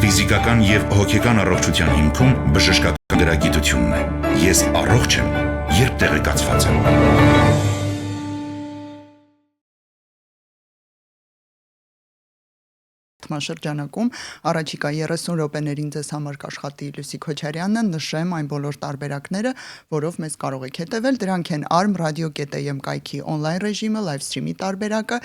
Ֆիզիկական եւ հոգեկան առողջության հիմքում բժշկական գրագիտությունն է։ Ես առողջ եմ, երբ տեղեկացված եմ։ Շրջանակում առաջիկա 30 րոպեներին ձեզ համար կաշխատի Լուսիկ Քոչարյանը, նշեմ այն բոլոր տարբերակները, որով մեզ կարող եք հետևել, դրանք են arm.radio.am կայքի on-line ռեժիմը, live stream-ի տարբերակը,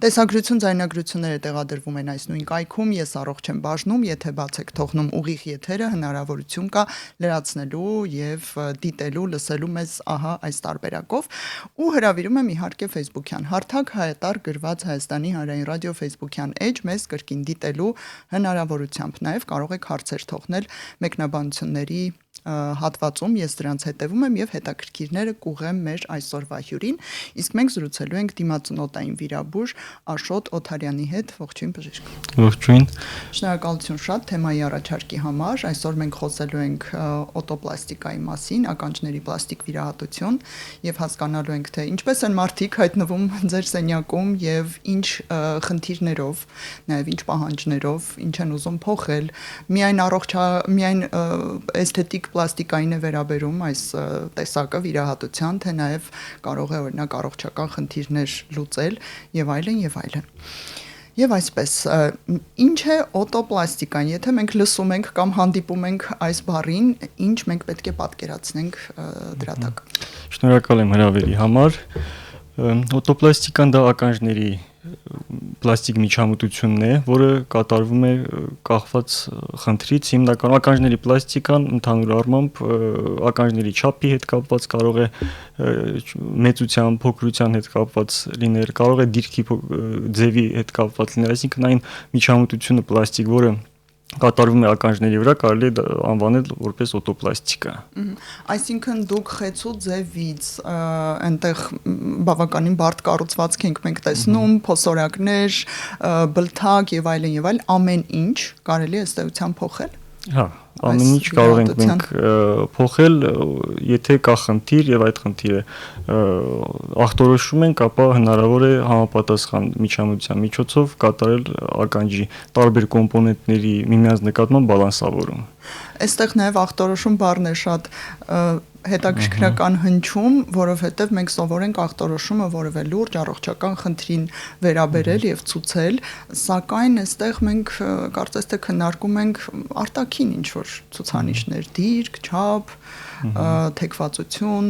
տեսագրություն, ձայնագրությունները տեղադրվում են այս նույն կայքում, ես առողջ եմ բաժնում, եթե բաց եք թողնում ուղիղ եթերը, հնարավորություն կա լրացնելու եւ դիտելու, լսելու մեզ ահա այս տարբերակով ու հրավիրում եմ իհարկե Facebook-յան հարթակ հայտար գրված Հայաստանի հանրային ռադիո Facebook-յան էջ մեզ կրկին դիտելու հնարավորությամբ նաև կարող եք հարցեր թողնել մեկնաբանությունների հատվածում, ես դրանց հետևում եմ եւ հետաքրքիրները կուղեմ մեր այսօրվա հյուրին, իսկ մենք զրուցելու ենք դիմացնոտային վիրաբույժ Աշոտ Օթարյանի հետ, ողջույն բժիշկ։ Ողջույն։ Շնորհակալություն շատ թեմայի առաջարկի համար, այսօր մենք խոսելու ենք օտոպլաստիկայի մասին, ականջների պլաստիկ վիրահատություն եւ հասկանալու ենք թե ինչպես են մարդիկ հայտնվում ձեր սենյակում եւ ինչ խնդիրներով, նաեւ ինչ պահանջներով, ինչ են ուզում փոխել, միայն էսթետիկ պլաստիկային է վերաբերում այս տեսակը վիրահատության, թե նաև կարող է օրինակ առողջական խնդիրներ լուծել եւ այլն եւ այլն։ Եվ այսպես, ինչ է օտոպլաստիկան, եթե մենք լսում ենք կամ հանդիպում ենք այս բառին, ինչ մենք պետք է պատկերացնենք դրա տակ։ Շնորհակալ եմ հրավերի համար։ Օտոպլաստիկան դա ականջների պլաստիկ միջամտությունն է, որը կատարվում է կախված խնդրից, հիմնականում ականջների պլաստիկան ընդհանուր առմամբ ականջների չափի հետ կապված կարող է մեծության, փոքրության հետ կապված լինել, կարող է դիրքի ձևի հետ կապված լինել, այսինքն այն միջամտությունը պլաստիկ, որը կատարվում է ականջների վրա, կարելի է անվանել որպես օտոպլաստիկա։ Այսինքն դուք խեցու ձևից այնտեղ բավականին բարդ կառուցվածք ենք մենք տեսնում, փոսորակներ, բլթակ եւ այլն, ամեն ինչ կարելի է ըստ էության փոխել։ Հա, ամեն ինչ կարող ենք մենք փոխել, եթե կա խնդիր եւ այդ խնդիրը ախտորոշում ենք, ապա հնարավոր է համապատասխան միջամտության միջոցով կատարել ականջի տարբեր կոմպոնենտների միմյանց նկատմամբ բալանսավորում։ Այստեղ նաև ախտորոշում բառն է շատ հետաքրքրական հնչում, որովհետև մենք սովորենք ախտորոշումը որևէ լուրջ առողջական խնդրին վերաբերել եւ ցուցել, սակայն այստեղ մենք կարծես թե քննարկում ենք արտաքին ինչ որ ցուցանիշներ, դիրք, չափ, թեքվածություն,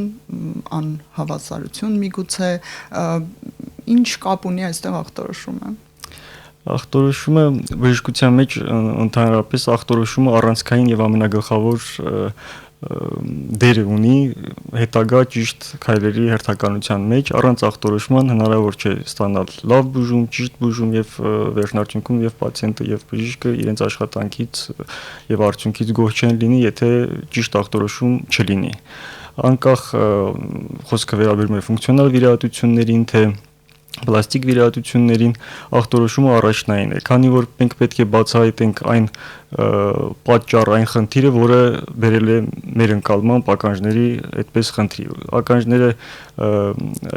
անհավասարություն միգուցե, ինչ կապ ունի այստեղ ախտորոշումը։ Ախտորոշումը բժշկության մեջ ընդհանրապես ախտորոշումը առանցքային եւ ամենագլխավոր դեր ունի հետագա ճիշտ քայլերի հերթականության մեջ, առանց ախտորոշման հնարավոր չէ ստանալ լավ բուժում, ճիշտ բուժում եւ վերջնարդյունքում եւ պացիենտը եւ բժիշկը իրենց աշխատանքից եւ արդյունքից գոհ չեն լինի, եթե ճիշտ ախտորոշում չլինի։ Անկախ խոսքը վերաբերում է ֆունկցիոնալ վիրահատություններին, թե պլաստիկ վիրահատություններին, ախտորոշումը առաջնային է, քանի որ մենք պետք է բացահայտենք այն պատճառ, այն խնդիրը, որը բերել է մեր ընկալմամբ ականջների այդպես խնդրի։ Ականջները,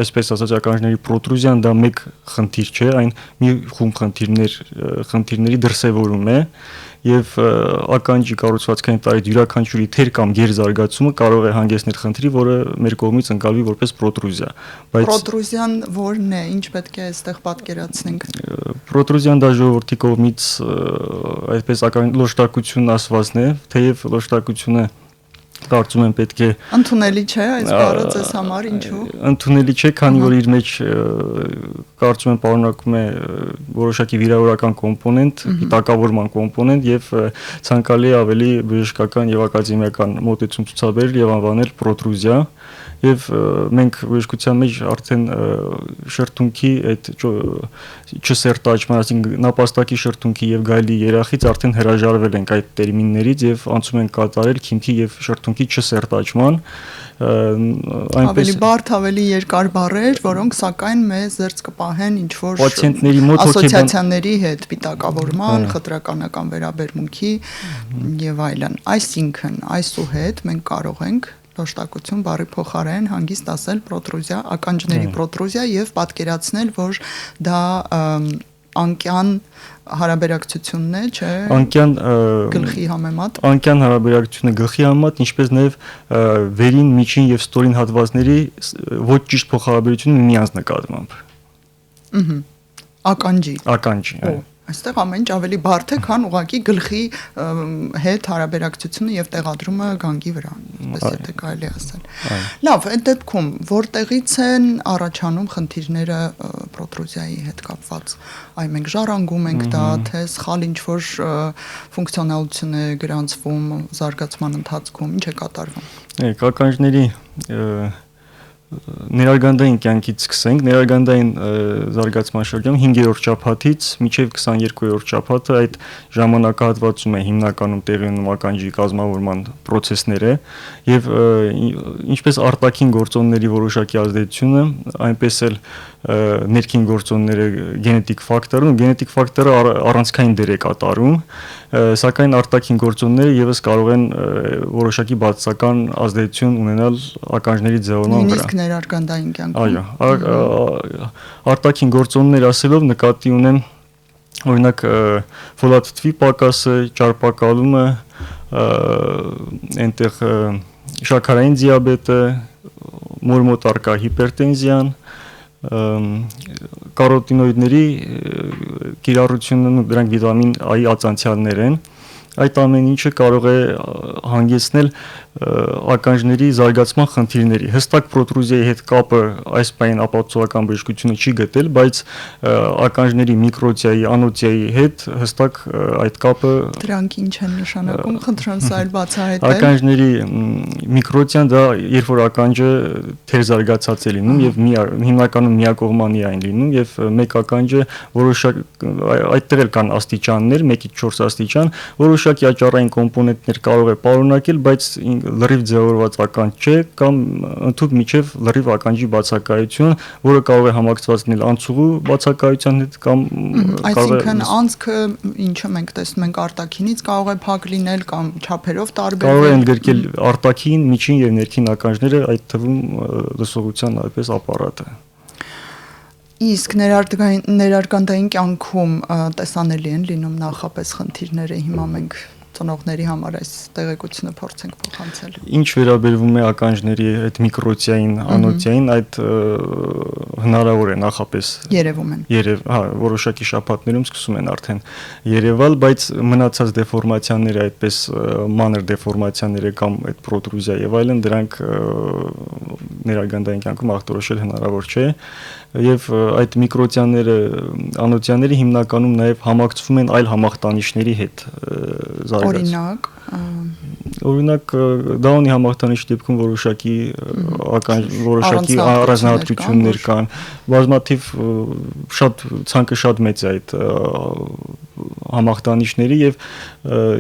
այսպես ասած, ականջների պրոտրուզիան դա մեկ խնդիր չէ, այն մի խումբ խնդիրների դրսևորում է եւ ականջի կառուցվածքային տարիք յուրաքանչյուրի թեր կամ գերզարգացումը կարող է հանգեցնել խնդրի, որը մեր կողմից ընկալվի որպես պրոտրուզիա։ Բայց պրոտրուզիան ո՞րն է, ինչ պետք է այստեղ պատկերացնենք։ Պրոտրուզիան դա ժողովրդի կողմից այդպես լոշտակություն ասվածն է, թեև լոշտակությունը կարծում եմ պետք է ընդունելի չէ այս բառը ձեզ համար, ինչու։ Ընդունելի չէ, քանի որ իր մեջ կարծում եմ պարունակում է որոշակի վիրավորական կոմպոնենտ, պիտակավորման կոմպոնենտ եւ ցանկալի է ավելի բժշկական եւ ակադեմիական մոտեցում ցուցաբերել եւ անվանել պրոտրուզիա եւ մենք բժշկության մեջ արդեն շրթունքի այդ չսերտաճման, այսինքն նապաստակի շրթունքի եւ գայլի երախից արդեն հրաժարվել ենք այդ տերմիններից եւ անցում ենք կատարել քիմքի եւ շրթունքի չսերտաճման, ավելի բարդ, ավելի երկար բառեր, որոնք սակայն մեզ զերծ կպահեն ինչ որ պացիենտների մոտ ասոցիացիաների հետ, պիտակավորման, խտրականական վերաբերմունքի եւ այլն։ Այսինքն այսուհետ մենք կարող ենք լոշտակություն բառի փոխարեն հանգիստ ասել պրոտրուզիա, ականջների պրոտրուզիա եւ պատկերացնել, որ դա անկյան հարաբերակցությունն է, չէ՞։ Անկյան գլխի համեմատ։ Անկյան հարաբերակցությունը գլխի համեմատ, ինչպես նաև վերին, միջին եւ ստորին հատվածների ոչ ճիշտ փոխհարաբերությունը միմյանց նկատմամբ։ Ականջի։ Ականջի, այո։ Այստեղ ամեն ինչ ավելի բարդ է, քան ուղղակի գլխի հետ հարաբերակցությունը եւ տեղադրումը գանգի վրա, այսպես եթե կարելի ասել։ Լավ, այդ դեպքում որտեղից են առաջանում խնդիրները պրոտրուզիայի հետ կապված։ Այ մենք ժառանգում ենք դա, թե սխալ ինչ-որ ֆունկցիոնալություն է գրանցվում զարգացման ընթացքում, ինչ է կատարվում։ Ականջների ներարգանդային կյանքից սկսենք, ներարգանդային զարգացման շրջանում 5-րդ շաբաթից մինչև 22-րդ շաբաթը այդ ժամանակահատվածում է հիմնականում տեղի ունենում ականջի կազմավորման process-ները եւ ինչպես արտաքին գործոնների որոշակի ազդեցությունը, այնպես էլ ներքին գործոնները գենետիկ ֆակտորը, գենետիկ ֆակտորը առանցքային դեր է կատարում, սակայն արտաքին գործոնները եւս կարող են որոշակի բացասական ազդեցություն ունենալ ականջների ձևավորման վրա։ Ներարգանդային կյանքում։ Այո, արտաքին գործոններ ասելով նկատի ունեմ օրինակ ֆոլատիդի պակասը, ճարպակալումը, այնտեղ շաքարային դիաբետը, մորմոտ արկա հիպերտենզիան, կարոտինոիդների կիրառությունը, դրանք վիտամին A-ի ածանցյալներ են։ Այդ ամեն ինչը կարող է հանգեցնել ականջների զարգացման խնդիրների։ Հստակ պրոտրուզիայի հետ կապը այս պայն ապացուցողական բժշկությունը չի գտել, բայց ականջների միկրոցիայի, անոցիայի հետ հստակ այդ կապը Դրանք ինչ են նշանակում, խնդրեմ սա էլ բացահայտել։ Ականջների միկրոցիան դա երբ որ ականջը թեր զարգացած է լինում եւ հիմնականում միակողմանի այն լինում եւ մեկ ականջը որոշակ այդտեղ էլ կան աստիճաններ, 1-ից 4 աստիճան, որոշակի աճառային կոմպոնենտներ կարող է պարունակել, բայց լրիվ ձևավորված ականջ չէ կամ ընդհանուր միջև լրիվ ականջի բացակայություն, որը կարող է համակցված լինել անցուղու բացակայության հետ կամ այսինքն անցքը ինչը մենք տեսնում ենք արտաքինից կարող է փակ լինել կամ չափերով տարբերվել։ Կարող է ընդգրկել արտաքին, միջին եւ ներքին ականջները, այդ թվում լսողության այդպես ապարատը։ Իսկ ներարգանդային կյանքում տեսանելի են լինում նախապես խնդիրները, հիմա մենք ծնողների համար այս տեղեկությունը փորձենք փոխանցել։ Ինչ վերաբերվում է ականջների այդ միկրոցիային, անոցիային, այդ հնարավոր է նախապես երևում են։ Որոշակի շաբաթներում սկսում են արդեն երևալ, բայց մնացած դեֆորմացիաները, այդպես մանր դեֆորմացիաները կամ այդ պրոտրուզիա եւ այլն, դրանք ներարգանդային կյանքում ախտորոշել հնարավոր չէ։ Եվ այդ միկրոցիաները, անոցիաները հիմնականում նաև համակցվում են այլ համախտանիշների հետ Օրինակ դա ունի համախտանիշ դեպքում որոշակի առանձնահատկություններ կան, բազմաթիվ ցանկը շատ մեծ է այդ համախտանիշների եւ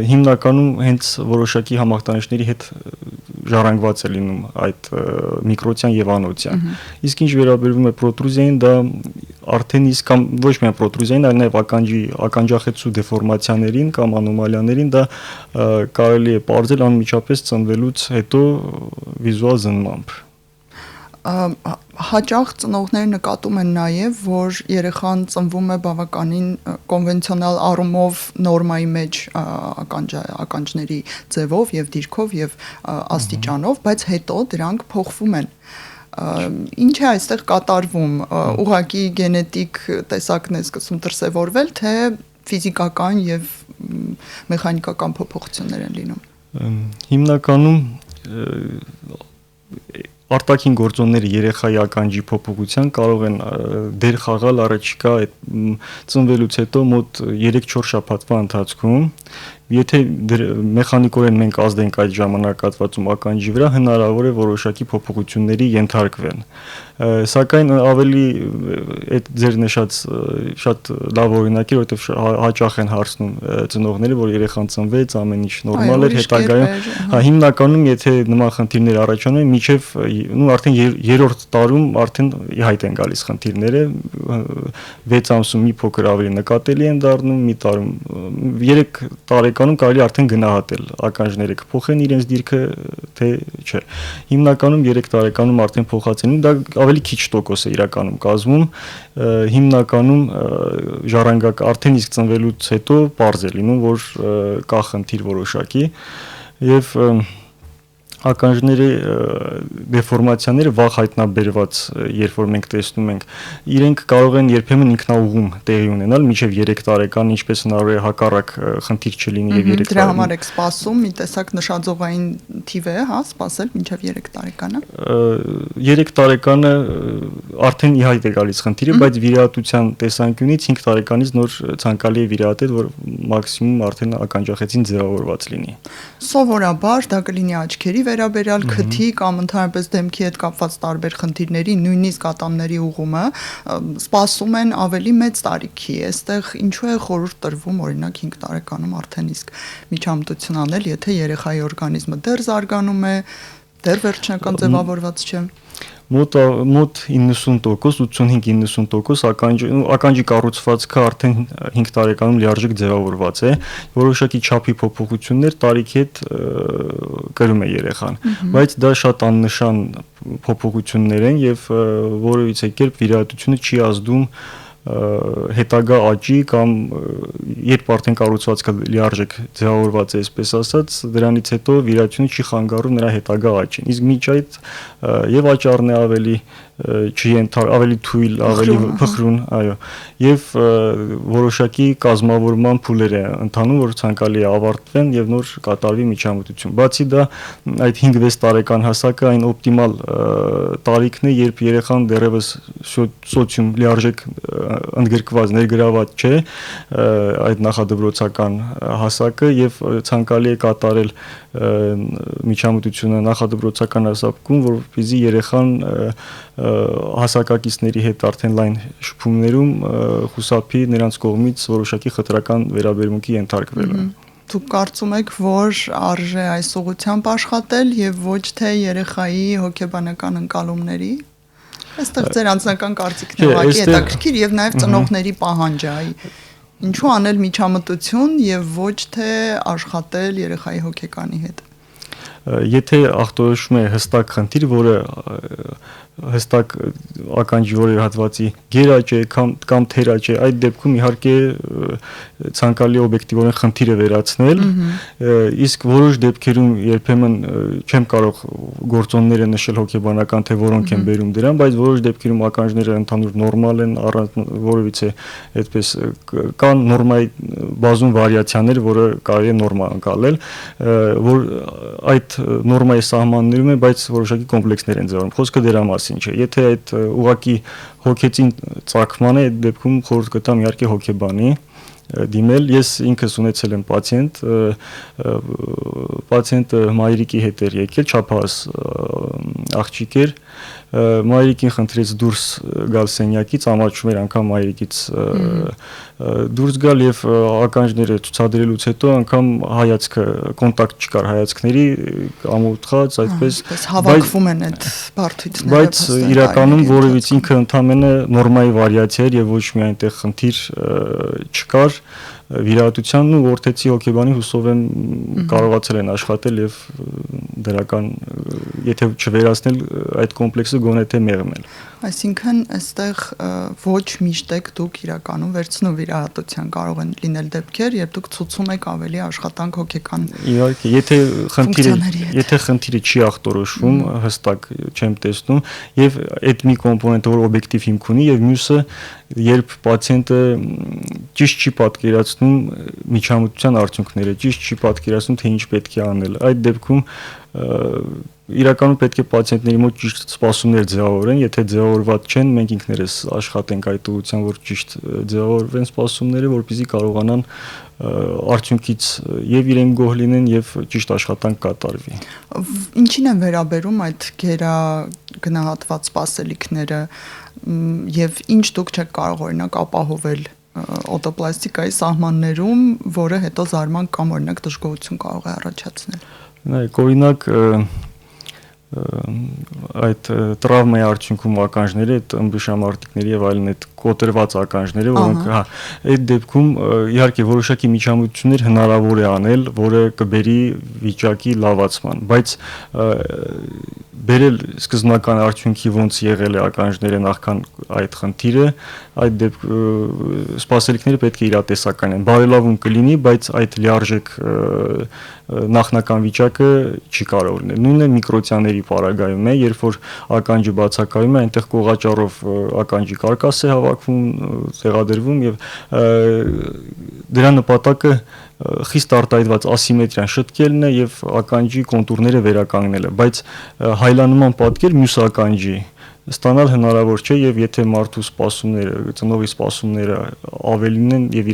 հիմնականում հենց որոշակի համախտանիշների հետ ժառանգված է լինում այդ միկրոցիան եւ անոցիան։ Իսկ ինչ վերաբերվում է պրոտրուզիային, դա արդեն իսկ կամ ոչ միայն պրոտրուզիային, այլ նաեւ ականջախեցու դեֆորմացիաներին կամ անոմալիաներին դա կարելի է պարզել անմիջապես ծնվելուց հետո վիզուալ զննումամբ։ Հաճախ ծնողները նկատում են նաև, որ երեխան ծնվում է բավականին կոնվենցիոնալ առումով նորմայի մեջ ականջների ձևով եւ դիրքով եւ աստիճանով, բայց հետո դրանք փոխվում են։ Ինչ է այստեղ կատարվում, ուղղակի գենետիկ տեսակն է սկսում դրսևորվել, թե ֆիզիկական եւ մեխանիկական փոփոխություններ են լինում։ Հիմնականում արտաքին գործոնները երեխայի ականջի փոփոխության կարող են դեր խաղալ առաջիկա ծնվելուց հետո մոտ 3-4 շաբաթվա ընթացքում Եթե մեխանիկորեն մենք ազդենք այդ ժամանակահատվածում ականջի վրա, հնարավոր է որոշակի փոփոխությունների ենթարկվեն։ Սակայն ավելի այդ ձեր նշած շատ լավ օրինակ է, որովհետև հաճախ են հարցնում ծնողները, որ երեխան ծնվեց, ամեն ինչ նորմալ էր, հետագայում հիմնականում եթե նման խնդիրներ առաջանում են, մինչև արդեն երրորդ տարում արդեն ի հայտ են գալիս խնդիրները 6 ամսում մի փոքր ավելի նկատելի են դառնում, մի տարում 3 տարեկանում կարելի արդեն գնահատել ականջները կփոխեն իրենց դիրքը թե չէ։ Հիմնականում 3 տարեկանում արդեն փոխած են, դա ավելի քիչ տոկոս է իրականում կազմում, հիմնականում ժառանգակ արդեն իսկ ծնվելուց հետո պարզ է լինում, որ կա խնդիր որոշակի եւ ականջների դեֆորմացիաները վաղ հայտնաբերված, երբ որ մենք տեսնում ենք, իրենք կարող են երբեմն ինքնաուղում տեղի ունենալ մինչև 3 տարեկան, ինչպես հնարավոր է հակառակ խնդիր չլինի եւ 3 տարեկան։ Դրա համար եք սպասում մի տեսակ նշաձողային թիվ է, հա, սպասել մինչև 3 տարեկանը։ 3 տարեկանը արդեն ի հայտ է գալիս խնդիրը, բայց վիրահատության տեսանկյունից 5 տարեկանից նոր ցանկալի է վիրահատել, որ մաքսիմում արդեն ականջախեցին ձևավորված լինի։ Սովորաբար դա կլինի աչքերի վերաբերյալ քթի կամ ընդհանրապես դեմքի հետ կապված տարբեր խնդիրների, նույնիսկ ատամների ուղումը սպասում են ավելի մեծ տարիքի։ Այստեղ ինչու է խորհուրդ տրվում օրինակ 5 տարեկանում արդեն իսկ միջամտություն անել, եթե երեխայի օրգանիզմը դեռ զարգանում է, դեռ վերջնական ձևավորված չէ։ Մոտ 90%, 85-90% ականջի կառուցվածքը արդեն 5 տարեկանում լիարժեք ձևավորված է, որոշակի չափի փոփոխություններ տարիքի հետ կրում է երեխան, բայց դա շատ աննշան փոփոխություններ են եւ որևիցե կերպ վիրահատությունը չի ազդում հետագա աճի կամ երբ արդեն կառուցվածքը լիարժեք ձևավորված է, այսպես ասած, դրանից հետո վիրահատությունը չի խանգարում նրա հետագա աճին։ Իսկ միջ այդ եւ աճառն է ավելի ավելի թույլ, ավելի փխրուն, այո, եւ որոշակի կազմավորման փուլեր է ընթանում, որ ցանկալի է ավարտվեն եւ նոր կատարվի միջամտություն։ Բացի դա, այդ 5-6 տարեկան հասակը այն օպտիմալ տարիքն է, երբ երեխան դեռևս սոցիում լիարժեք ընդգրկված, ներգրաված չէ այդ նախադպրոցական հասակը եւ ցանկալի է կատարել միջամտությունը նախադպրոցական հասակում, որպեսզի երեխան հասակակիցների հետ արդեն լայն շփումներում խուսափի նրանց կողմից որոշակի խտրական վերաբերմունքի ենթարկվելը։ Դուք կարծում եք, որ արժե այս ուղղությամբ աշխատել եւ ոչ թե երեխայի հոգեբանական ընկալումների։ Այստեղ ձեր անձնական կարծիքն է ուղղակի հետաքրքիր եւ նաեւ ծնողների պահանջը։ Ինչու անել միջամտություն եւ ոչ թե աշխատել երեխայի հոգեկանի հետ։ Եթե ախտորոշում է հստակ խնդիր, որը հստակ ականջի որևէ հատվածի գերաճ է կամ թերաճ է, այդ դեպքում իհարկե ցանկալի օբյեկտիվորեն խնդիր է վերացնել, իսկ որոշ դեպքերում երբեմն չեմ կարող գործոնները նշել հոգեբանական, թե որոնք են բերում դրան, բայց որոշ դեպքերում ականջները ընդհանուր նորմալ են, առանց որևիցե այդպես կան նորմայի բազում վարիացիաներ, որը կարելի է նորմա անցալել, որ այդ նորմայի սահմաններում է, բայց որոշակի կոմպլեքսներ են ձևավորվում։ Խոսքը դրա մասին չէ։ Եթե այդ ուղղակի հոգեցին ծագման է, այդ դեպքում խորհուրդ կտամ իհարկե հոգեբանի դիմել։ Ես ինքս ունեցել եմ պացիենտը մայրիկի հետ էր եկել, չափահաս աղջիկ էր, մայրիկին խնդրեց դուրս գալ սենյակից, ամաչում էր անգամ մայրիկից դուրս գալ եւ ականջները ցուցադրելուց հետո անգամ հայացքը կոնտակտ չկար հայացքների, ամոթխած, այդպես հավաքվում են այդ բարդությունները, բայց իրականում որևից ինքը ընդամենը նորմայի վարիացիա էր եւ ոչ մի այնտեղ խնդիր չկար վիրահատությանն ու որթեցի հոգեբանի հուսով եմ կարողացել են աշխատել եւ դրական եթե չվերացնել այդ կոմպլեքսը գոնե թե մեղմել։ Այսինքն այստեղ ոչ միշտ եք դուք իրականում վերցնում վիրահատության, կարող են լինել դեպքեր, երբ դուք ցուցում եք ավելի աշխատանք հոգեկան։ Իհարկե, եթե խնդիրը չի ախտորոշվում, հստակ չեմ տեսնում եւ այդ մի կոմպոնենտը որ օբյեկտիվ հիմք ունի եւ մյուսը երբ պացիենտը ճիշտ չի պատկերացնում միջամտության արդյունքները, ճիշտ չի պատկերացնում թե ինչ պետք է անել։ Այդ դեպքում իրականում պետք է պացիենտների մոտ ճիշտ սպասումներ ձևավորեն, եթե ձևավորված չեն, մենք ինքներս աշխատենք այդ ուղղությամբ, որ ճիշտ ձևավորվեն սպասումները, որպեսզի կարողանան արդյունքից եւ իրեն գոհ լինեն եւ ճիշտ աշխատանք կատարվի։ Ինչին են վերաբերում այդ գերագնահատված սպասելիքները եւ ինչ դուք չեք կարող օրինակ ապահովել օտոպլաստիկայի սահմաններում, որը հետո զարմանք կամ օրինակ դժգոհություն կարող է առաջացնել։ Նայեք, օրինակ այդ տրավմայի արդյունքում ականջները, այդ ըմբշամարտիկների եւ այլն այդ կոտրված ականջները, որոնք այդ դեպքում իհարկե որոշակի միջամտություններ հնարավոր է անել, որը կբերի վիճակի լավացման, բայց բերել սկզբնական արդյունքի ոնց եղել է ականջները նախքան այդ խնդիրը, այդ դեպքում սպասելիքները պետք է իրատեսական են։ Բարելավում կլինի, բայց այդ լիարժեք նախնական վիճակը չի կարող լինել։ Նույնը միկրոցյանների պարագայում է, երբ որ ականջը բացակայում է, այնտեղ կողաճառով ականջի կարկաս է հավաքվում, տեղադրվում եւ դրա նպատակը խիստ արտահայտված ասիմետրիան շտկելն է եւ ականջի կոնտուրները վերականգնելը, բայց հայլանման պատկեր մյուս ականջի ստանալ հնարավոր չէ եւ եթե մարդու սպասումները, ծնողի սպասումները ավելին են եւ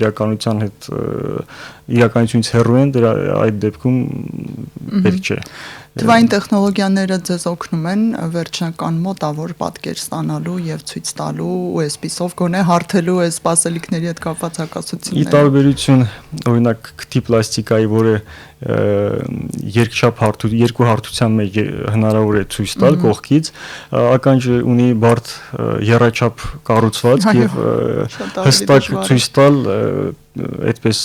իրականությունից հեռու են, դրա այդ դեպքում պետք չէ։ Թվային տեխնոլոգիաները ձեզ օգնում են վերջնական մոտավոր պատկեր ստանալու եւ ցույց տալու ու այսպիսով գոնե հարթելու այս սպասելիքների հետ կապված հակասությունները։ Ի տարբերություն օրինակ քթի պլաստիկայի, որը երկու հարթության մեջ հնարավոր է ցույց տալ կողքից, ականջը ունի բարդ եռաչափ կառուցվածք եւ հստակ ցույց տալ այդպես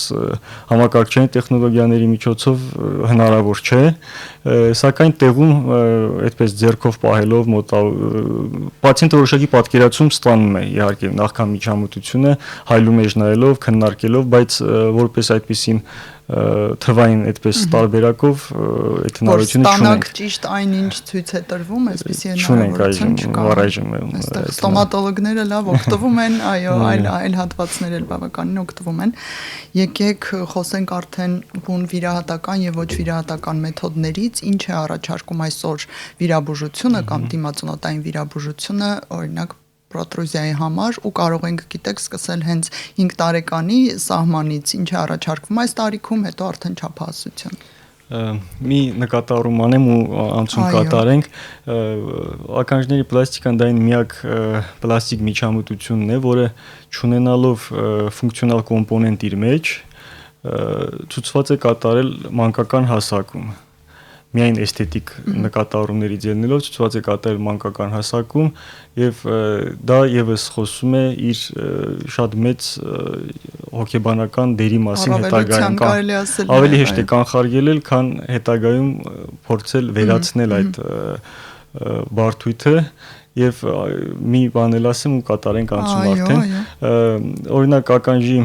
համակարգչային տեխնոլոգիաների միջոցով հնարավոր չէ, սակայն տեղում այդպես ձեռքով պահելով պացիենտը որոշակի պատկերացում ստանում է, իհարկե նախքան միջամտությունը հայլու մեջ նայելով, քննարկելով, բայց որպես այդպեսին թվային այդպես տարբերակով այդ հնարավորությունը չունենք։ Ճիշտ այնինչ ցույց է տրվում, այսպեսի հնարավորություն չկա։ Ստոմատոլոգները լավ օգտվում են, այո, այլ հատվածներ էլ բավականին օգտվում են։ Եկեք խոսենք արդեն բուն վիրահատական եւ ոչ վիրահատական մեթոդներից, ինչ է առաջարկում այսօր վիրաբուժությունը կամ դիմացոնոտային վիրաբուժությունը, օրինակ պրոտրուզիայի համար ու կարող ենք գիտեք սկսել հենց 5 տարեկանի սահմանից, ինչ է առաջարկվում այս տարիքում, հետո արդեն չափահասություն։ Մի նկատառում անեմ ու անցում կատարենք, ականջների պլաստիկան դա այն միակ պլաստիկ միջամտությունն է, որը չունենալով ֆունկցիոնալ կոմպոնենտ իր մեջ, ցուցված է կատարել մանկական հասակում։ Միայն էսթետիկ նկատառումներից ելնելով ցուցված է կատարել մանկական հասակում եւ դա եւս խոսում է իր շատ մեծ հոգեբանական դերի մասին հետագայում, ավելի հեշտ է կանխարգելել, քան հետագայում փորձել վերացնել այդ բարդույթը եւ մի բան էլ ասեմ ու կատարենք անցում արդեն, օրինակ ականջի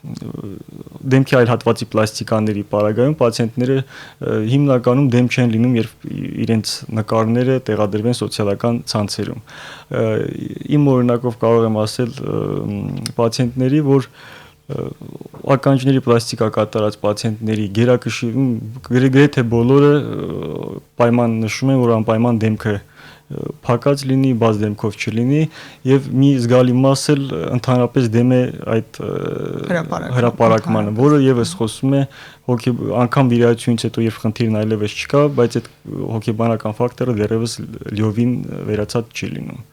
դեմքի այլ հատվածի պլաստիկաների պարագայում պացիենտները հիմնականում դեմ չեն լինում, երբ իրենց նկարները տեղադրվեն սոցիալական ցանցերում։ Իմ օրինակով կարող եմ ասել պացիենտների, որ ականջների պլաստիկա կատարած պացիենտների գերակշիռ գրեթե բոլորը պայման նշում են, որ անպայման դեմքը փակած լինի, բաց դեմքով չլինի եւ մի զգալի մաս էլ ընդհանրապես դեմ է այդ հրապարակմանը, որը եւս խոսում է անգամ վիրահատությունից հետո եւ խնդիրն այլևս չկա, բայց այդ հոգեբանական ֆակտորը դեռևս լիովին վերացած չի լինում։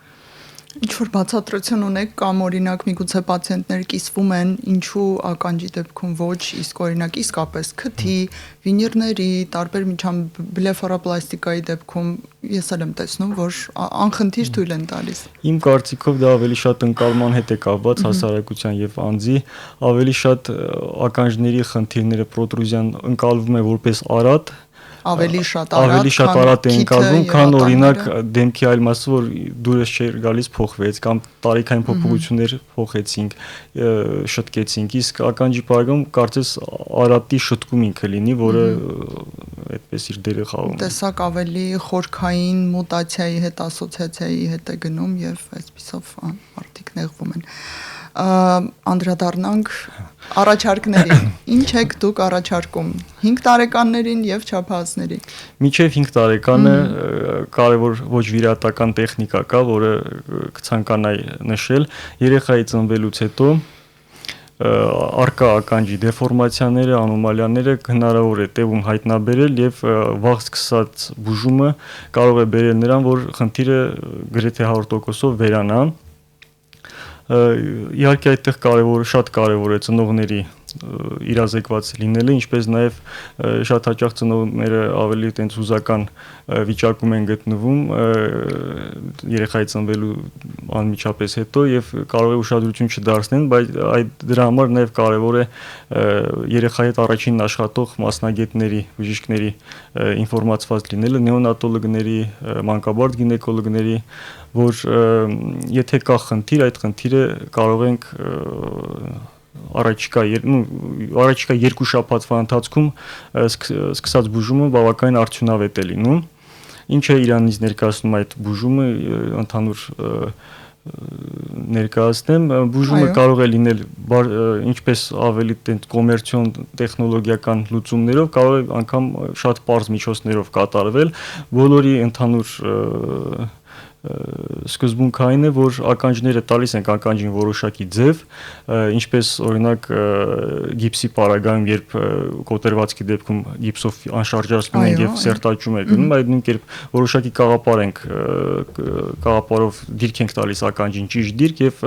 Ինչ որ բացատրություն ունեք կամ օրինակ միգուցե պացիենտները կիսվում են ինչու ականջի դեպքում ոչ, իսկ օրինակ իսկապես քթի, վինիրների, տարբեր բլեֆարոպլաստիկայի դեպքում ես էլ եմ տեսնում, որ անխնդիր թույլ են տալիս։ Իմ կարծիքով դա ավելի շատ ընկալման հետ է կապված հասարակության եւ անձի, ավելի շատ ականջների խնդիրները պրոտրուզիան ընկալվում է որպես արատ, ավելի շատ արատ է ընկալվում, քան օրինակ դեմքի այլ մասը, որ դուրս չէր գալիս փոխվեց կամ տարիքային փոփոխություններ փոխեցինք, շտկեցինք, իսկ ականջի պարագայում կարծես արատի շտկում ինքը լինի, որը այդպես իր դերը խաղում է։ Տեսակ ավելի խորքային մուտացիայի հետ, ասոցիացիայի հետ է գնում եւ այսպիսով մարդիկ նեղվում են։ Անդրադառնանք առաջարկներին։ Ինչ եք դուք առաջարկում 5 տարեկաններին եւ չափահասներին։ Մինչեւ 5 տարեկանը կարևոր ոչ վիրահատական տեխնիկա կա, որը կցանկանայի նշել։ Երեխայի ծնվելուց հետո արկա ականջի դեֆորմացիաները, անոմալիաները հնարավոր է տևում հայտնաբերել եւ վաղ սկսած բուժումը կարող է բերել նրան, որ խնդիրը գրեթե 100%-ով վերանա։ Իհարկե այդտեղ շատ կարևոր է ծնողների իրազեկված լինելը, ինչպես նաև շատ հաճախ ծնողները ավելի տենց հուզական վիճակում են գտնվում երեխայի ծնվելու անմիջապես հետո եւ կարող է ուշադրություն չդարձնեն, բայց դրա համար նաև կարեւոր է երեխայի հետ առաջին աշխատող մասնագետների, բժիշկների ինֆորմացված լինելը, նեոնատոլոգների, մանկաբարձ գինեկոլոգների, որ եթե կա խնդիր, այդ խնդիրը կարող ենք առաջիկա 2 շաբաթվա ընթացքում սկսած բուժումը բավականին արդյունավետ է լինում։ Ինչ է իրանից ներկայացնում այդ բուժումը, ընդհանուր ներկայացնեմ, բուժումը կարող է լինել ինչպես ավելի կոմերցիոն տեխնոլոգիական լուծումներով, կարող է անգամ շատ պարզ միջոցներով կատարվել, բոլորի ընդհանուր սկզբունքային է, որ ականջները տալիս ենք ականջին որոշակի ձև, ինչպես օրինակ գիպսի պարագայում, երբ կոտրվածքի դեպքում գիպսով անշարժացնում ենք եւ սերտաճում է գնում, այդ նույն կերպ որոշակի կաղապարով դիրք ենք տալիս ականջին ճիշտ դիրք եւ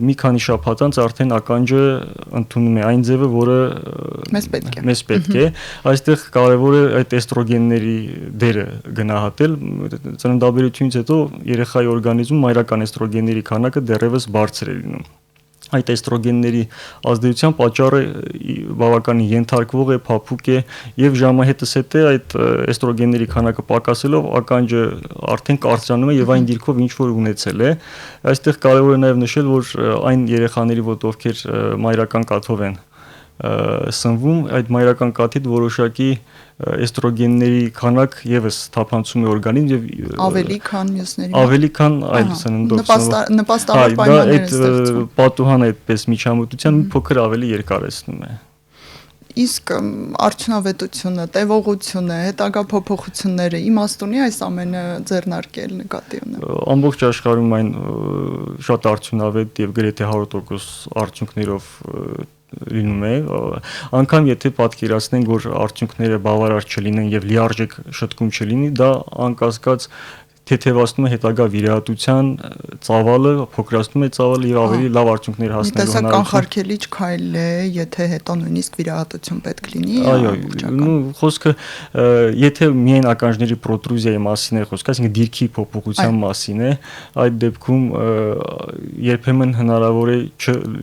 մի քանի շաբաթ անց արդեն ականջը ընդունում է այն ձևը, որը մեզ պետք է։ Այստեղ կարեւոր է այդ էստրոգենների դերը գնահատել, ծննդաբերությունից հետո երեխայի օրգանիզմում մայրական էստրոգենների քանակը դեռևս բարձր է լինում։ Այդ էստրոգենների ազդեցության պատճառը բավականին ենթարկվող է, փափուկ է եւ ժամահետս հետ է այդ էստրոգենների քանակը պակասելով ականջը արդեն կարծրանում է եւ այն դիրքով ինչ որ ունեցել է։ Այստեղ կարեւոր է նաեւ նշել, որ այն երեխաների մոտ ովքեր մայրական կաթով են սնվում, այդ մայրական կաթից որոշակի էստրոգենների քանակ եւս թափանցում է օրգանիզմ եւ ավելի քան մյուսների ավելի քան այլ սննդով նպաստավոր պայմաններ ստեղծվում։ Պատուհանը այդպես միջամտության մի փոքր ավելի երկարեցնում է։ Իսկ արդյունավետությունը, տևողությունը, հետագա փոփոխությունները իմաստ ունի այս ամենը ձեռնարկել նկատի ունեմ։ Ամբողջ աշխարհում այն շատ արդյունավետ եւ գրեթե 100% արդյունքներով լինում է, անգամ եթե պատկերացնենք, որ արդյունքները բավարար չլինեն եւ լիարժեք շտկում չլինի, դա անկասկած թեթևացնում է հետագա վիրահատության ծավալը, փոքրացնում է ծավալը եւ ավելի լավ արդյունքներ հասնելու հնարավորություն։ Դա կանխարգելիչ քայլ է, եթե հետո նույնիսկ վիրահատություն պետք լինի։ Այո, խոսքը եթե միայն ականջների պրոտրուզիայի մասին է խոսքը, այսինքն դիրքի փոփոխության մասին է, այդ դեպքում երբեմն հնարավոր է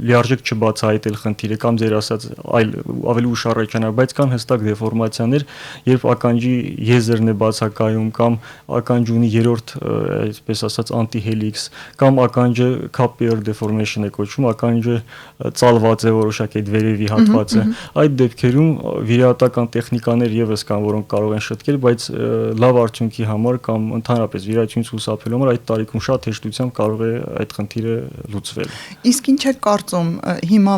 լիարժեք չբացահայտել խնդիրը կամ ձեր ասած այլ ավելի ուշ առաջանալ, բայց կան հստակ դեֆորմացիաներ, երբ ականջի եզրն է բացակայում կամ ականջը ունի այսպես ասած անտիհելիքս կամ ականջը capillary deformation է կոչվում, ականջը ծալված է որոշակի այդ վերևի հատվածը։ Այդ դեպքերում վիրահատական տեխնիկաներ եւս կան, որոնք կարող են շտկել, բայց լավ արդյունքի համար կամ ընդհանրապես վիրահատությունից խուսափելու համար այդ տարիքում շատ հեշտությամբ կարող է այդ խնդիրը լուծվել։ Իսկ ինչ է կարծում հիմա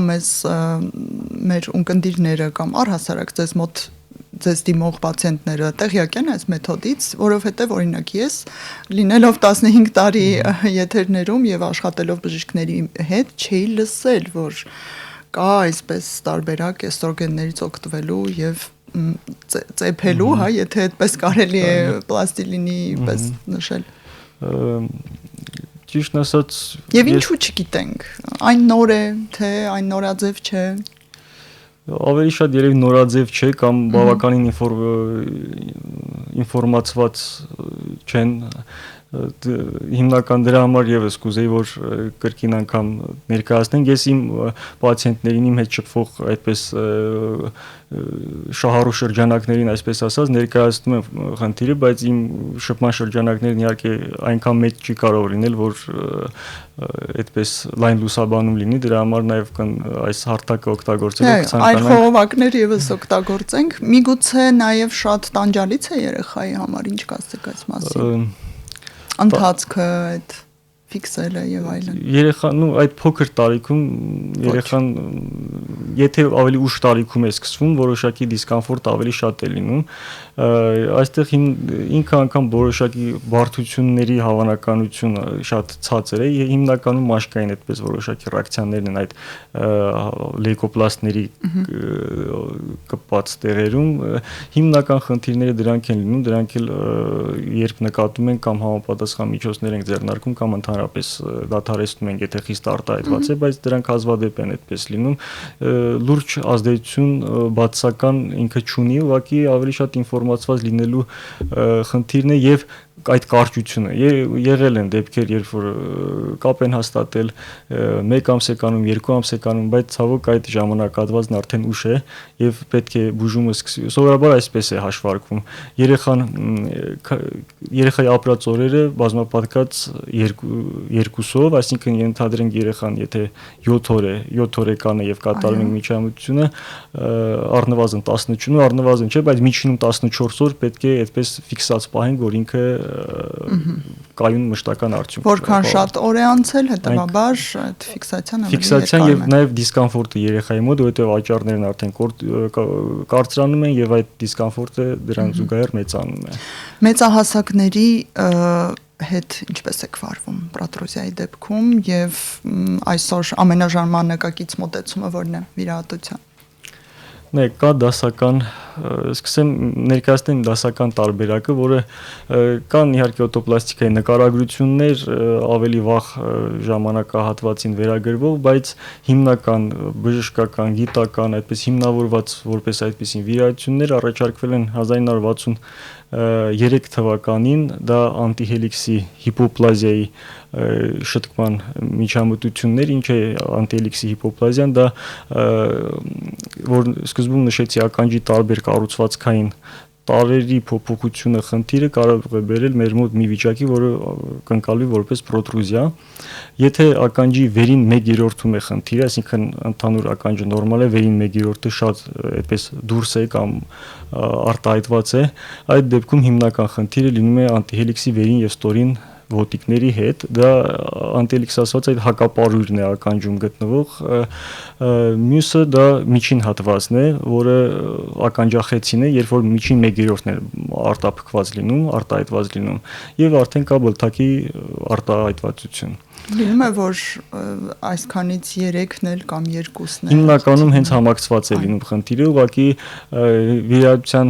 մեր ունկնդիրները կամ առհասարակ ձեզ մոտ ձեզ դիմող պացիենտները տեղյակ են այս մեթոդից, որովհետև օրինակ ես լինելով 15 տարի եթերներում եւ աշխատելով բժիշկների հետ չէի լսել, որ կա այսպես տարբերակ էստրոգեններից օգտվելու եւ ծեփելու, հա, եթե այդպես կարելի է պլաստիլինի պես նշել։ Ճիշտ ասած, եւ ինչու չգիտենք, այն նոր է, թե այն նորաձև չէ։ Ավելի շատ երևի նորաձև չէ կամ բավականին ինֆորմացված չեն, հիմնական դրա համար եւս կուզեի, որ կրկին անգամ ներկայացնենք, ես իմ պացիենտներին իմ հետ շփվող այդպես շահառու շրջանակներին, այսպես ասած, ներկայացնում եմ խնդիրը, բայց իմ շփման շրջանակներն իհարկե այնքան մեծ չի կարող լինել, որ այդպես լայն լուսաբանում լինի, դրա համար նաև այս հարթակը օգտագործելով կցանկանանք այլ խողովակներ եւս օգտագործենք, միգուցե նաև շատ տանջալից է երեխայի համար, ինչ կասեք այս մասին։ Ընթացքը այդ ֆիքսելը եւ այլն։ Երեխան, այդ փոքր տարիքում երեխան եթե ավելի ուշ տարիքում է սկսվում, որոշակի դիսկոմֆորտ ավելի շատ է լինում։ Այստեղ ինքը անգամ որոշակի բարդությունների հավանականությունը շատ ցածր է, հիմնականում մաշկային այդպես որոշակի ռեակցիաներն են այդ լեյկոպլաստների կպած տեղերում հիմնական խնդիրները դրանք են լինում, դրանք էլ երբ նկատում ենք կամ համապատասխան միջոցներ ենք ձեռնարկում կամ ընդհանրապես դադարեցնում ենք, եթե խիստ արտահայտված է, բայց դրանք հազվադեպ են այդպես լինում, լուրջ ազդեցություն բացասական ինքը չունի, ուղղակի ավելի շատ ինֆորմացված լինելու խնդիրն է եւ այդ կարճությունը եղել են դեպքեր, երբ որ կապ են հաստատել 1 ամս է կանում, 2 ամս է կանում, բայց ցավոք այդ ժամանակահատվածն արդեն ուշ է եւ պետք է բուժումը սկսի։ Սովորաբար այսպես է հաշվարկվում։ Երեխայի ապրած օրերը բազմապատկած 2-ով, այսինքն ենթադրենք երեխան եթե 7 օր է, 7 օրեկան է եւ կատարում ենք միջամտությունը, առնվազն 14, առնվազն չէ, բայց միջինում 14 օր պետք է այդպես ֆիքսած պահենք, որ ինքը կայուն մշտական արդյունք։ Որքան շատ օր է անցել, հետեւաբար այդ ֆիքսացիան ավելի ֆիքսացիան եւ նաեւ դիսկոմֆորտը երեխայի մոտ, որովհետեւ աճառներն արդեն կարծրանում են եւ այդ դիսկոմֆորտը դրան զուգահեռ մեծանում է։ Մեծահասակների հետ ինչպես եք վարվում պրոտրուզիայի դեպքում եւ այսօր ամենաժամանակակից մոտեցումը որն է վիրահատության։ Կա դասական, սկսեմ ներկայացնեմ դասական տարբերակը, որը կան իհարկե օտոպլաստիկայի նկարագրություններ ավելի վաղ ժամանակահատվածին վերագրվող, բայց հիմնական բժշկական, գիտական, այդպես հիմնավորված որպես այդպիսին վիրահատություններ առաջարկվել են 1963 թվականին, դա անտիհելիքսի հիպոպլազիայի շտկման միջամտություններ, ինչ է անտիհելիքսի հիպոպլազիան, դա որ սկզբում նշեցի ականջի տարբեր կառուցվածքային տարերի փոփոխությունը խնդիրը կարող է բերել մեր մոտ մի վիճակի, որը կընկալվի որպես պրոտրուզիա։ Եթե ականջի վերին 1/3-ում է խնդիրը, այսինքն ընդհանուր ականջը նորմալ է, վերին 1/3-ը շատ այդպես դուրս է կամ արտահայտված է, այդ դեպքում հիմնական խնդիրը լինում է անտիհելիքսի վերին եւ ստորին ոտիկների հետ, դա անտիհելիքս ասված այդ հակապարույրն է ականջում գտնվող, մյուսը դա միջին հատվածն է, որը ականջախեցին է, երբ որ միջին 1/3-ն է արտափքված լինում, արտահայտված լինում, եւ արդեն կա բլթակի արտահայտվածություն։ Լինում է, որ այսքանից 3-ն էլ կամ 2-ն է։ Հիմնականում հենց համակցված է լինում խնդիրը, ուղղակի վիրահատության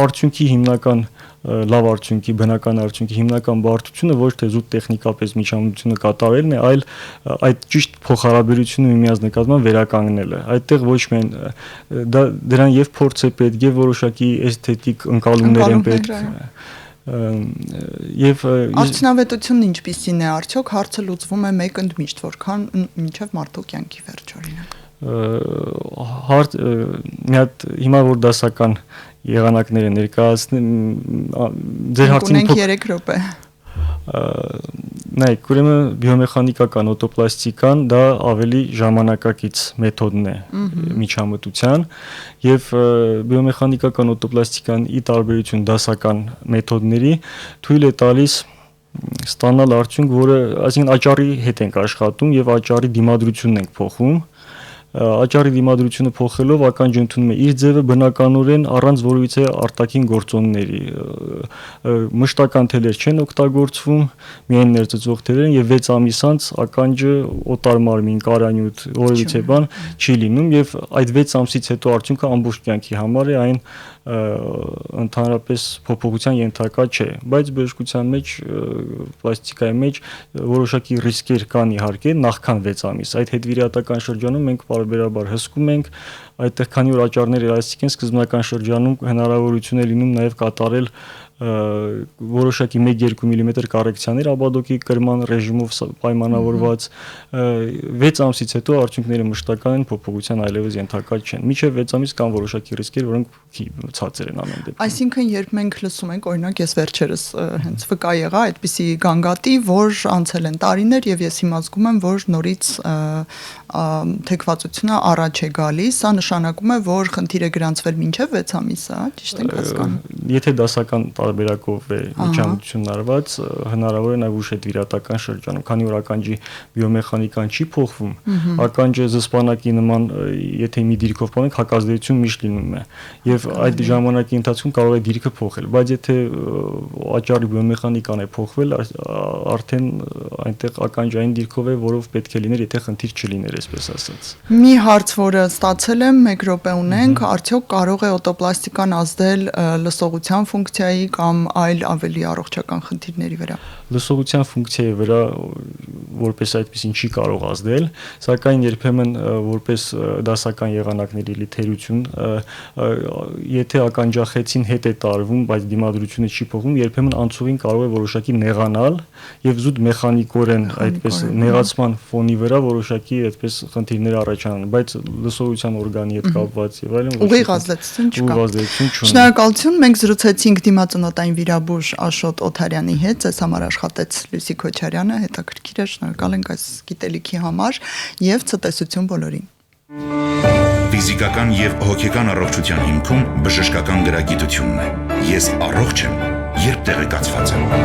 արդյունքի հիմնական լավ արդյունքի, բնական արդյունքի հիմնական բարդությունը ոչ թե զուտ տեխնիկապես միջամտությունը կատարելն է, այլ այդ ճիշտ փոխհարաբերությունը միմյանց նկատմամբ վերականգնելը։ Այդտեղ ոչ միայն դրան եւ փորձ է պետք, եւ որոշակի էսթետիկ ընկալումներ են պետք։ Եվ արդյունավետությունն ինչպիսին է, արդյոք հարցը լուծվում է մեկ ընդմիշտ, որքան մինչև մարդու կյանքի վերջ օրինակ։ Մի հատ հիմա որ դասական եղանակները ներկայացնեմ, ձեր հարցին 3 րոպե։ Նայեք, ուրեմն բիոմեխանիկական օտոպլաստիկան դա ավելի ժամանակակից մեթոդն է միջամտության եւ բիոմեխանիկական օտոպլաստիկան ի տարբերություն դասական մեթոդների թույլ է տալիս ստանալ արդյունք, որը այսինքն աճառի հետ ենք աշխատում եւ աճառի դիմադրությունն ենք փոխում։ Աճառի դիմադրությունը փոխելով ականջը ընդունում է իր ձևը բնականորեն առանց որևիցե արտաքին գործոնների։ Մշտական թելեր չեն օգտագործվում, միայն ներծծող թելեր են եւ 6 ամիս անց ականջը օտար մարմին, կարանյութ, որևիցե բան չի լինում եւ այդ 6 ամսից հետո արդյունքը ամբողջ կյանքի համար է, այն ընդհանրապես փոփոխության ենթակա չէ, բայց բժշկության մեջ, պլաստիկայի մեջ որոշակի ռիսկեր կան իհարկե նախքան 6 ամիս։ Այդ հետվիրահատական շրջանում մենք բարբերաբար հսկում ենք, այդտեղ քանի որ աճառները էլաստիկ են, սկզբնական շրջանում հնարավորություն է լինում նաև կատարել որոշակի 1-2 մմ կառեկցիաներ աբադոկի կրման ռեժիմով պայմանավորված 6 ամսից հետո արդյունքները մշտական են, փոփոխության այլևս ենթակա չեն։ Մինչև 6 ամիս կան որոշակի ռիսկեր, որոնք ցածր են ամեն դեպքում։ Այսինքն երբ մենք լսում ենք, օրինակ ես վերջերս հենց վկա եղա այդպիսի գանգատի, որ անցել են տարիներ եւ ես հիմա զգում եմ, որ նորից թեքվածությունը առաջ է գալիս, սա նշանակում է, որ խնդիր է գրանցվել մինչև 6 ամիս, ճիշտ ենք հասկանում։ եթե դասական տարբերակով է միջամտությունն արված, հնարավոր է նաև ուշ այդ վիրատական շրջանում, քանի որ ականջի բիոմեխանիկան չի փոխվում, ականջը զսպանակի նման, եթե մի դիրքով փոխենք, հակազդեցություն միշտ լինում է, եւ այդ ժամանակի ընթացքում կարող է դիրքը փոխել, բայց եթե աճառի բիոմեխանիկան է փոխվել, արդեն այնտեղ ականջային դիրքով է, որով պետք է լիներ, եթե խնդիր չլիներ, այսպես ասած։ Մի հարց, որը ստացել եմ, 1 րոպե ունենք, արդյոք կարող է օտոպլաստիկան ազդել լսողության ֆունկցիայի կամ այլ ավելի առողջական խնդիրների վրա։ Լսողության ֆունկցիայի վրա որպես այդպեսին չի կարող ազդել, սակայն երբեմն որպես դասական եղանակների լիթերություն, եթե ականջախեցին հետ է տարվում, բայց դիմադրությունը չի փոխվում, երբեմն անցուղին կարող է որոշակի նեղանալ եւ զուտ մեխանիկորեն այդպես նեղացման ֆոնի վրա որոշակի այդպես խնդիրներ առաջանան, բայց լսողության օրգանի հետ կապված եւ այլն ուղիղ ազդեցություն չկա։ Ուղիղ ազդեցություն չունի։ Շնորհակալություն, մենք զրուցեցինք դիմացոնոտային վիրաբույժ Աշոտ Օթարյանի հետ, ձեզ համար աշխատեց Լուսի Քոչարյանը, հետաքրքիր է, շնորհակալ ենք այս գիտելիքի համար եւ ցտեսություն բոլորին։ Ֆիզիկական եւ հոգեկան առողջության հիմքում բժշկական գրագիտությունն է։ Ես առողջ եմ, երբ տեղեկացված եմ։